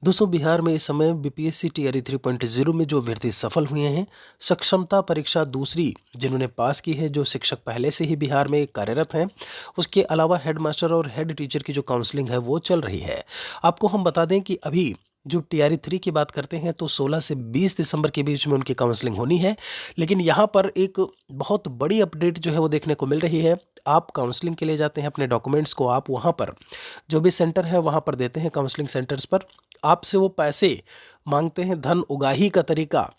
दोस्तों बिहार में इस समय बीपीएससी टीआरई 3.0 में जो अभ्यर्थी सफल हुए हैं, सक्षमता परीक्षा दूसरी जिन्होंने पास की है, जो शिक्षक पहले से ही बिहार में कार्यरत हैं, उसके अलावा हेडमास्टर और हेड टीचर की जो काउंसलिंग है वो चल रही है। आपको हम बता दें कि अभी जो टीआरई 3 की बात करते हैं तो 16 से 20 दिसंबर के बीच में उनकी काउंसलिंग होनी है। लेकिन यहाँ पर एक बहुत बड़ी अपडेट जो है वो देखने को मिल रही है। आप काउंसलिंग के लिए जाते हैं, अपने डॉक्यूमेंट्स को आप वहाँ पर जो भी सेंटर है वहाँ पर देते हैं, काउंसलिंग सेंटर्स पर आपसे वो पैसे मांगते हैं। धन उगाही का तरीका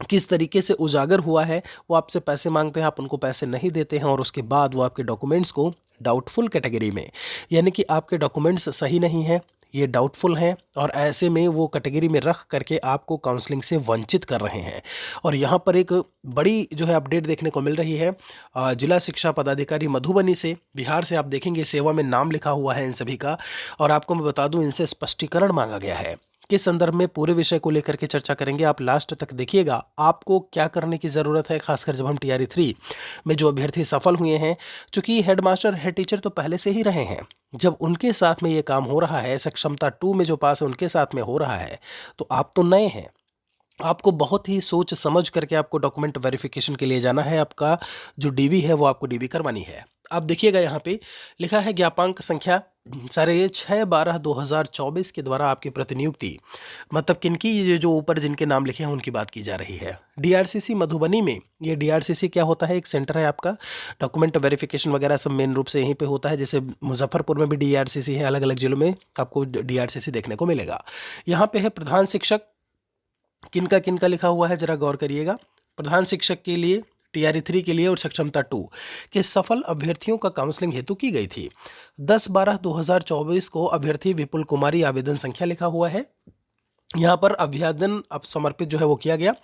किस तरीके से उजागर हुआ है, वो आपसे पैसे मांगते हैं, आप उनको पैसे नहीं देते हैं और उसके बाद वो आपके डॉक्यूमेंट्स को डाउटफुल कैटेगरी में, यानी कि आपके डॉक्यूमेंट्स सही नहीं हैं, ये डाउटफुल हैं और ऐसे में वो कैटेगरी में रख करके आपको काउंसलिंग से वंचित कर रहे हैं। और यहाँ पर एक बड़ी जो है अपडेट देखने को मिल रही है जिला शिक्षा पदाधिकारी मधुबनी से। बिहार से आप देखेंगे सेवा में नाम लिखा हुआ है इन सभी का। और आपको मैं बता दूं, इनसे स्पष्टीकरण मांगा गया है। किस संदर्भ में, पूरे विषय को लेकर के चर्चा करेंगे, आप लास्ट तक देखिएगा। आपको क्या करने की ज़रूरत है, खासकर जब हम टीआरई 3 में जो अभ्यर्थी सफल हुए हैं, चूंकि हेडमास्टर हेड टीचर तो पहले से ही रहे हैं, जब उनके साथ में ये काम हो रहा है, सक्षमता 2 में जो पास है उनके साथ में हो रहा है, तो आप तो नए हैं। आपको बहुत ही सोच समझ करके आपको डॉक्यूमेंट वेरिफिकेशन के लिए जाना है। आपका जो डीवी है वो आपको डीवी करवानी है। आप देखिएगा यहाँ पे लिखा है ज्ञापांक संख्या 6/12/2024 के द्वारा आपकी प्रतिनियुक्ति, मतलब किनकी, ये जो ऊपर जिनके नाम लिखे हैं उनकी बात की जा रही है। डीआरसीसी मधुबनी में, ये डीआरसीसी क्या होता है, एक सेंटर है आपका। डॉक्यूमेंट वेरिफिकेशन वगैरह सब मेन रूप से यहीं पे होता है। जैसे मुजफ्फरपुर में भी डीआरसीसी है, अलग अलग जिलों में आपको डीआरसीसी देखने को मिलेगा। यहाँ पे है प्रधान शिक्षक, किनका किनका लिखा हुआ है जरा गौर करिएगा। प्रधान शिक्षक के लिए, टीआरई 3 के लिए और सक्षमता 2 के सफल अभ्यर्थियों का काउंसलिंग हेतु की गई थी। 10/12/2024 को अभ्यर्थी विपुल कुमारी, आवेदन संख्या लिखा हुआ है। यहाँ पर अभ्यादन अब समर्पित जो है वो किया गया।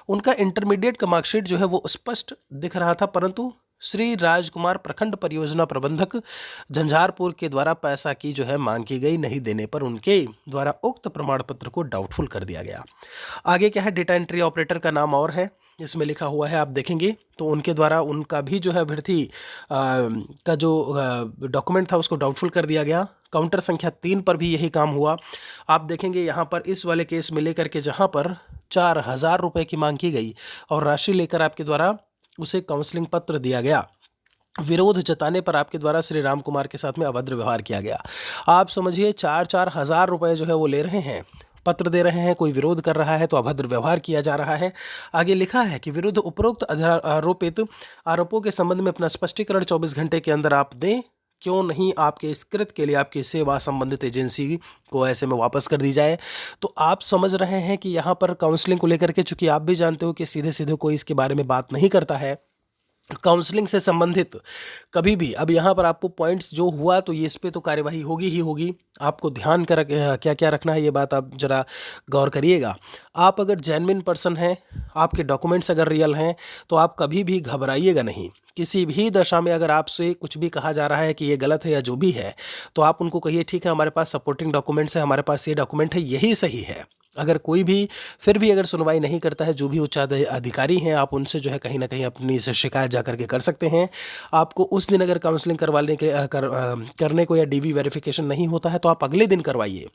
उनका इंटरमीडिएट का मार्कशीट जो है वो स्पष्ट दिख रहा था, परंतु श्री राजकुमार प्रखंड परियोजना प्रबंधक झंझारपुर के द्वारा पैसा की जो है मांग की गई, नहीं देने पर उनके द्वारा उक्त प्रमाण पत्र को डाउटफुल कर दिया गया। आगे क्या है, डेटा एंट्री ऑपरेटर का नाम और है इसमें लिखा हुआ है, आप देखेंगे तो उनके द्वारा उनका भी जो है अभ्यर्थी का जो डॉक्यूमेंट था उसको डाउटफुल कर दिया गया। काउंटर संख्या 3 पर भी यही काम हुआ। आप देखेंगे यहाँ पर इस वाले केस में लेकर के जहाँ पर 4,000 रुपये की मांग की गई और राशि लेकर आपके द्वारा उसे काउंसलिंग पत्र दिया गया। विरोध जताने पर आपके द्वारा श्री राम कुमार के साथ में अभद्र व्यवहार किया गया। आप समझिए 4,000 रुपये जो है वो ले रहे हैं, पत्र दे रहे हैं, कोई विरोध कर रहा है तो अभद्र व्यवहार किया जा रहा है। आगे लिखा है कि विरुद्ध उपरोक्त आरोपित आरोपों के संबंध में अपना स्पष्टीकरण 24 घंटे के अंदर आप दें। क्यों नहीं आपके इस कृत के लिए आपकी सेवा संबंधित एजेंसी को ऐसे में वापस कर दी जाए। तो आप समझ रहे हैं कि यहाँ पर काउंसलिंग को लेकर के, चूंकि आप भी जानते हो कि सीधे सीधे कोई इसके बारे में बात नहीं करता है काउंसलिंग से संबंधित कभी भी। अब यहाँ पर आपको पॉइंट्स जो हुआ तो ये इस पे तो कार्यवाही होगी ही होगी। आपको ध्यान कर क्या क्या रखना है, ये बात आप जरा गौर करिएगा। आप अगर जेन्युइन पर्सन हैं, आपके डॉक्यूमेंट्स अगर रियल हैं, तो आप कभी भी घबराइएगा नहीं। किसी भी दशा में अगर आपसे कुछ भी कहा जा रहा है कि ये गलत है या जो भी है, तो आप उनको कहिए ठीक है, हमारे पास सपोर्टिंग डॉक्यूमेंट्स है, हमारे पास ये डॉक्यूमेंट है, यही सही है। अगर कोई भी फिर भी अगर सुनवाई नहीं करता है, जो भी उच्च अधिकारी हैं, आप उनसे जो है कहीं ना कहीं अपनी से शिकायत जा करके कर सकते हैं। आपको उस दिन अगर काउंसलिंग करवाने के करने को या डीवी वेरिफिकेशन नहीं होता है तो आप अगले दिन करवाइए,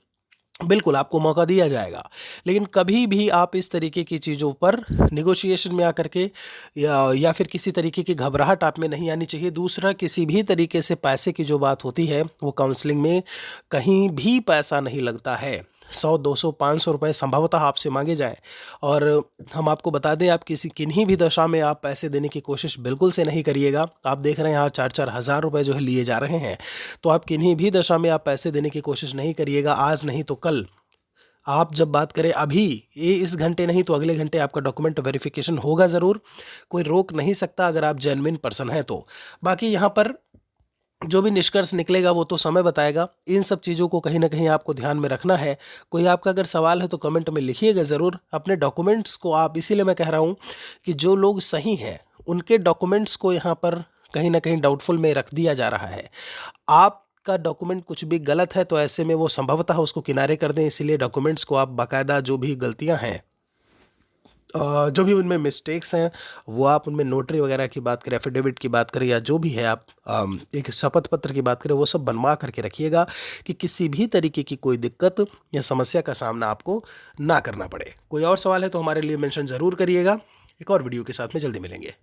बिल्कुल आपको मौका दिया जाएगा। लेकिन कभी भी आप इस तरीके की चीज़ों पर निगोशिएशन में आकर के या फिर किसी तरीके की घबराहट आप में नहीं आनी चाहिए। दूसरा, किसी भी तरीके से पैसे की जो बात होती है वो काउंसलिंग में कहीं भी पैसा नहीं लगता है। 100, 200, 500 रुपये संभवतः आपसे मांगे जाएं और हम आपको बता दें, आप किन्हीं भी दशा में आप पैसे देने की कोशिश बिल्कुल से नहीं करिएगा। आप देख रहे हैं यहाँ 4-4 हज़ार रुपये जो है लिए जा रहे हैं, तो आप किन्हीं भी दशा में आप पैसे देने की कोशिश नहीं करिएगा। आज नहीं तो कल आप जब बात करें, अभी ये इस घंटे नहीं तो अगले घंटे आपका डॉक्यूमेंट वेरिफिकेशन होगा ज़रूर। कोई रोक नहीं सकता अगर आप जेन्युइन पर्सन हैं तो। बाकी यहाँ पर जो भी निष्कर्ष निकलेगा वो तो समय बताएगा। इन सब चीज़ों को कहीं ना कहीं आपको ध्यान में रखना है। कोई आपका अगर सवाल है तो कमेंट में लिखिएगा ज़रूर। अपने डॉक्यूमेंट्स को आप, इसीलिए मैं कह रहा हूँ कि जो लोग सही हैं उनके डॉक्यूमेंट्स को यहाँ पर कहीं ना कहीं डाउटफुल में रख दिया जा रहा है। आपका डॉक्यूमेंट कुछ भी गलत है तो ऐसे में वो संभवतः उसको किनारे कर दें। इसीलिए डॉक्यूमेंट्स को आप बाकायदा, जो भी गलतियाँ हैं जो भी उनमें मिस्टेक्स हैं वो आप उनमें नोटरी वगैरह की बात करें, एफिडेविट की बात करें या जो भी है आप एक शपथ पत्र की बात करें, वो सब बनवा करके रखिएगा कि किसी भी तरीके की कोई दिक्कत या समस्या का सामना आपको ना करना पड़े। कोई और सवाल है तो हमारे लिए मेंशन ज़रूर करिएगा। एक और वीडियो के साथ में जल्दी मिलेंगे।